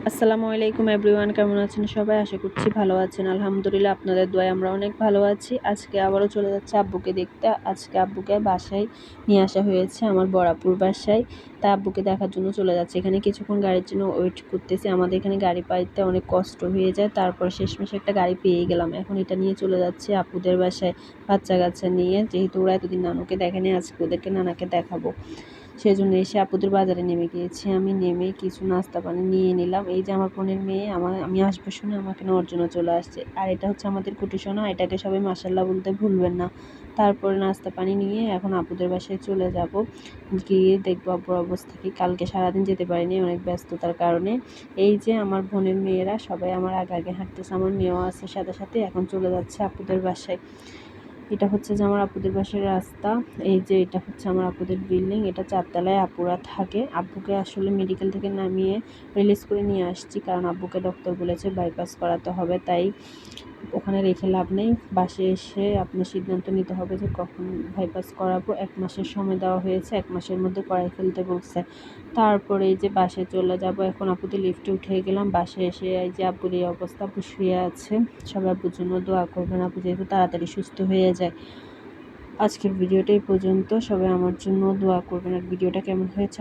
আসসালামু আলাইকুম এভরিওয়ান, কেমন আছেন সবাই? আশা করছি ভালো আছেন। আলহামদুলিল্লাহ, আপনাদের দোয়ায় আমরা অনেক ভালো আছি। আজকে আবারও চলে যাচ্ছে আব্বুকে দেখতে। আজকে আব্বুকে বাসায় নিয়ে আসা হয়েছে, আমার বড়াপুর বাসায়। তা আব্বুকে দেখার জন্য চলে যাচ্ছে। এখানে কিছুক্ষণ গাড়ির জন্য ওয়েট করতেছি। আমাদের এখানে গাড়ি পাইতে অনেক কষ্ট হয়ে যায়, তারপর শেষমেশ একটা গাড়ি পেয়ে গেলাম। এখন এটা নিয়ে চলে যাচ্ছে আপুদের বাসায় বাচ্চা কাচ্চা নিয়ে, যেহেতু ওরা এতদিন নানুকে দেখেনি, আজকে ওদেরকে নানাকে দেখাবো। সেজন্য এসে আপুদের বাজারে নেমে গিয়েছি। আমি নেমে কিছু নাস্তা পানি নিয়ে নিলাম। এই যে আমার বোনের মেয়ে আমি আসবো শুনে আমাকে নেওয়ার জন্য চলে আসছে। আর এটা হচ্ছে আমাদের কুটি সোনা, এটাকে সবাই মাশাআল্লাহ বলতে ভুলবেন না। তারপরে নাস্তা পানি নিয়ে এখন আপুদের বাসায় চলে যাব, গিয়ে দেখবো আব্বুর অবস্থা কি। কালকে সারাদিন যেতে পারিনি অনেক ব্যস্ততার কারণে। এই যে আমার বোনের মেয়েরা সবাই আমার আগে আগে হাঁটতেছে, আমার মেয়েও আছে সাথে সাথে। এখন চলে যাচ্ছে আপুদের বাসায়। এটা হচ্ছে যে আমার আপুদের বাসার রাস্তা। এই যে এটা হচ্ছে আমার আপুদের বিল্ডিং, এটা 4 তলায় আপুরা থাকে। আব্বুকে আসলে মেডিকেল থেকে নামিয়ে রিলিজ করে নিয়ে আসছি, কারণ আব্বুকে ডক্টর বলেছে বাইপাস করাতে হবে, তাই ওখানে রেখে লাভ নেই। বাসে এসে আপনার সিদ্ধান্ত নিতে হবে যে কখন বাইপাস করাবো। 1 মাসের সময় দেওয়া হয়েছে, 1 মাসের মধ্যে করাই ফেলতে বলছে। তারপরে এই যে বাসে চলে যাব। এখন আপুদের লিফটে উঠে গেলাম। বাসে এসে এই যে আব্বুর এই অবস্থা, আব্বু শুয়ে আছে। সবাই আব্বুর জন্য দোয়া করবেন, আব্বু যেহেতু তাড়াতাড়ি সুস্থ হয়ে যায়। আজকের ভিডিওটা এই পর্যন্ত। সবাই আমার জন্য দোয়া করবেন। আর ভিডিওটা কেমন হয়েছে